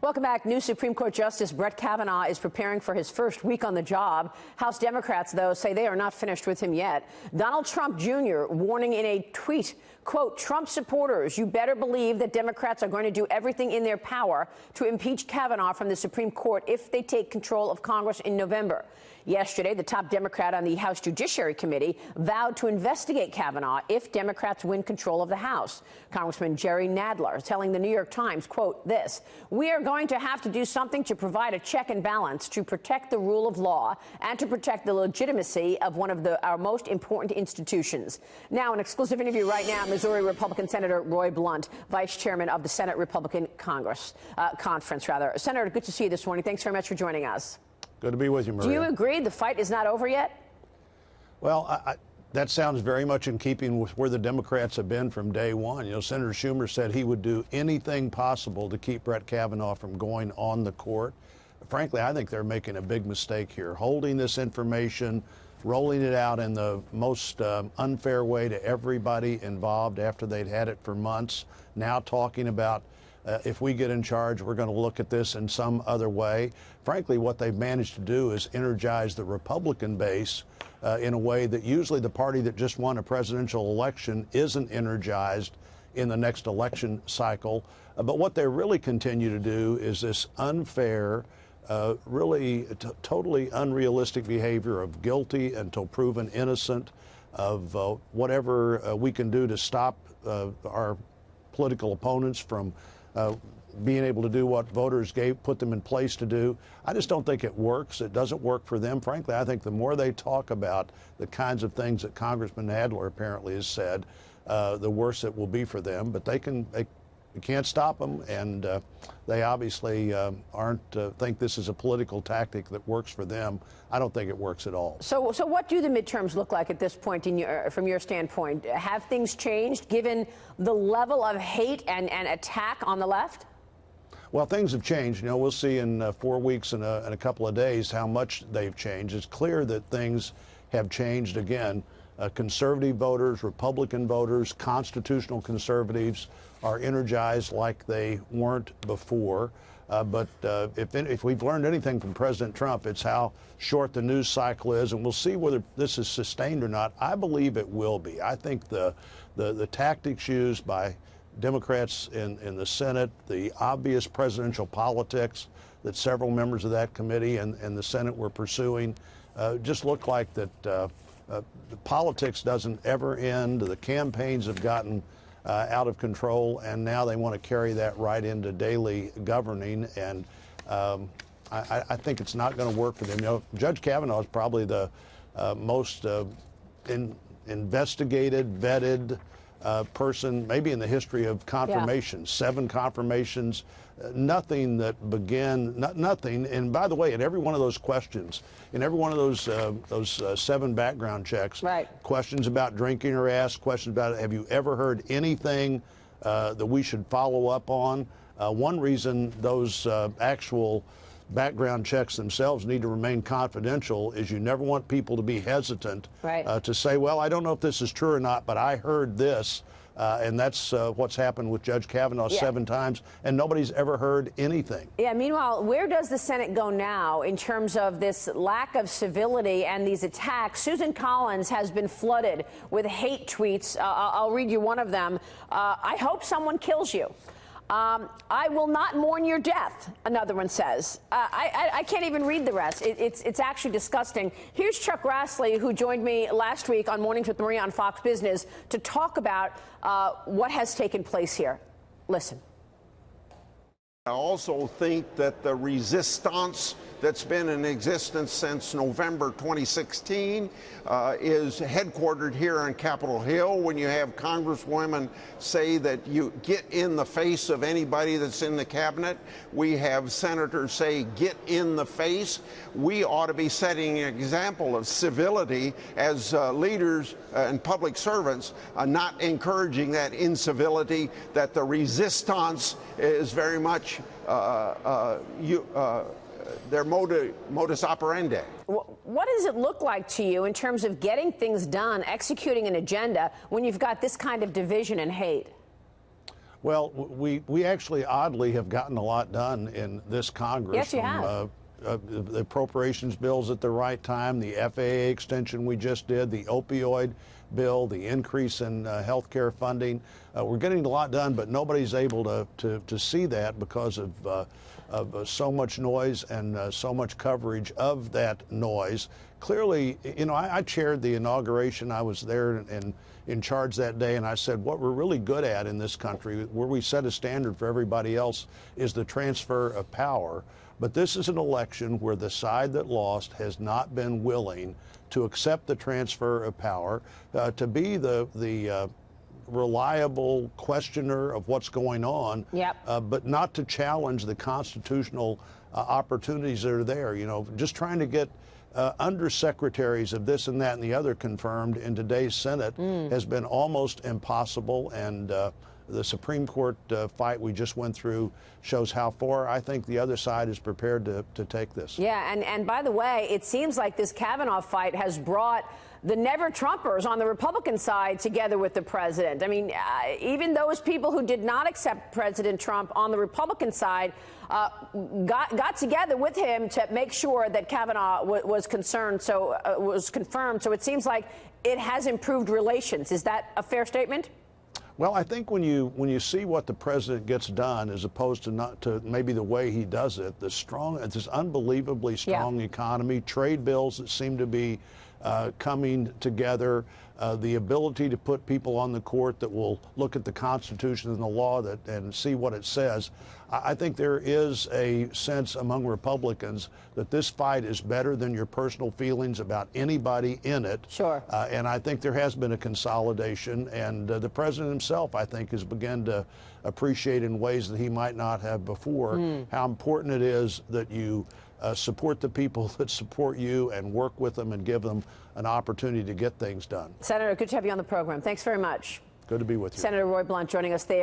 Welcome back. New Supreme Court Justice Brett Kavanaugh is preparing for his first week on the job. House Democrats, though, say they are not finished with him yet. Donald Trump Jr. warning in a tweet, quote, Trump supporters, you better believe that Democrats are going to do everything in their power to impeach Kavanaugh from the Supreme Court if they take control of Congress in November. Yesterday, the top Democrat on the House Judiciary Committee vowed to investigate Kavanaugh if Democrats win control of the House. Congressman Jerry Nadler telling the New York Times, quote, this, we are going to have to do something to provide a check and balance to protect the rule of law and to protect the legitimacy of one of our most important institutions. Now, an exclusive interview right now, Missouri Republican Senator Roy Blunt, Vice Chairman of the Senate Republican Conference. Senator, good to see you this morning. Thanks very much for joining us. Good to be with you, Maria. Do you agree the fight is not over yet? Well, that sounds very much in keeping with where the Democrats have been from day one. You know, Senator Schumer said he would do anything possible to keep Brett Kavanaugh from going on the court. Frankly, I think they're making a big mistake here, holding this information, rolling it out in the most unfair way to everybody involved after they'd had it for months, now talking about if we get in charge, we're going to look at this in some other way. Frankly, what they've managed to do is energize the Republican base in a way that usually the party that just won a presidential election isn't energized in the next election cycle. But what they really continue to do is this unfair, really totally unrealistic behavior of guilty until proven innocent, of whatever we can do to stop our political opponents from being able to do what voters put them in place to do. I just don't think it works. It doesn't work for them. Frankly, I think the more they talk about the kinds of things that Congressman Nadler apparently has said, the worse it will be for them. But they can't stop them, and they obviously think this is a political tactic that works for them. I don't think it works at all. So what do the midterms look like at this point from your standpoint? Have things changed given the level of hate and attack on the left? Well, things have changed. You know, we'll see in 4 weeks and a couple of days how much they've changed. It's clear that things have changed again. Conservative voters, Republican voters, constitutional conservatives are energized like they weren't before. But if we've learned anything from President Trump, it's how short the news cycle is, and we'll see whether this is sustained or not. I believe it will be. I think the tactics used by Democrats in the Senate, the obvious presidential politics that several members of that committee and the Senate were pursuing, just look like that the politics doesn't ever end. The campaigns have gotten out of control, and now they want to carry that right into daily governing. And I think it's not going to work for them. You know, Judge Kavanaugh is probably the most investigated, vetted person maybe in the history of confirmations. Yeah. 7 confirmations, nothing that began, nothing. And by the way, in every one of those questions, in every one of those 7 background checks, right, questions about drinking are asked, questions about have you ever heard anything that we should follow up on. One reason those actual background checks themselves need to remain confidential is you never want people to be hesitant, right, to say, well, I don't know if this is true or not, but I heard this. And that's what's happened with Judge Kavanaugh 7 times, and nobody's ever heard anything. Yeah, meanwhile, where does the Senate go now in terms of this lack of civility and these attacks? Susan Collins has been flooded with hate tweets. I'll read you one of them. I hope someone kills you. I will not mourn your death, another one says. I can't even read the rest. It's actually disgusting. Here's Chuck Grassley, who joined me last week on Mornings with Maria on Fox Business to talk about what has taken place here. Listen. I also think that the resistance that's been in existence since November 2016 is headquartered here on Capitol Hill. When you have congresswomen say that you get in the face of anybody that's in the cabinet, we have senators say get in the face. We ought to be setting an example of civility as leaders and public servants, not encouraging that incivility, that the resistance is very much their modus operandi. What does it look like to you in terms of getting things done, executing an agenda, when you've got this kind of division and hate? Well, we actually oddly have gotten a lot done in this Congress. Yes, you have. The appropriations bills at the right time, the FAA extension we just did, the opioid bill, the increase in health care funding. We're getting a lot done, but nobody's able to see that because of so much noise and so much coverage of that noise. Clearly, you know, I chaired the inauguration. I was there and in charge that day, and I said what we're really good at in this country, where we set a standard for everybody else, is the transfer of power. But this is an election where the side that lost has not been willing to accept the transfer of power, to be the reliable questioner of what's going on, yep. But not to challenge the constitutional opportunities that are there. You know, just trying to get undersecretaries of this and that and the other confirmed in today's Senate has been almost impossible. And the Supreme Court fight we just went through shows how far I think the other side is prepared to take this. Yeah, and by the way, it seems like this Kavanaugh fight has brought the never-Trumpers on the Republican side together with the president. I mean, even those people who did not accept President Trump on the Republican side got together with him to make sure that Kavanaugh was confirmed. So it seems like it has improved relations. Is that a fair statement? Well, I think when you see what the president gets done, as opposed to maybe the way he does it, this unbelievably strong economy, trade bills that seem to be coming together, the ability to put people on the court that will look at the Constitution and the law and see what it says. I think there is a sense among Republicans that this fight is better than your personal feelings about anybody in it. Sure. And I think there has been a consolidation, and the president himself, I think, has begun to appreciate in ways that he might not have before how important it is that you support the people that support you and work with them and give them an opportunity to get things done. Senator, good to have you on the program. Thanks very much. Good to be with you. Senator Roy Blunt joining us there.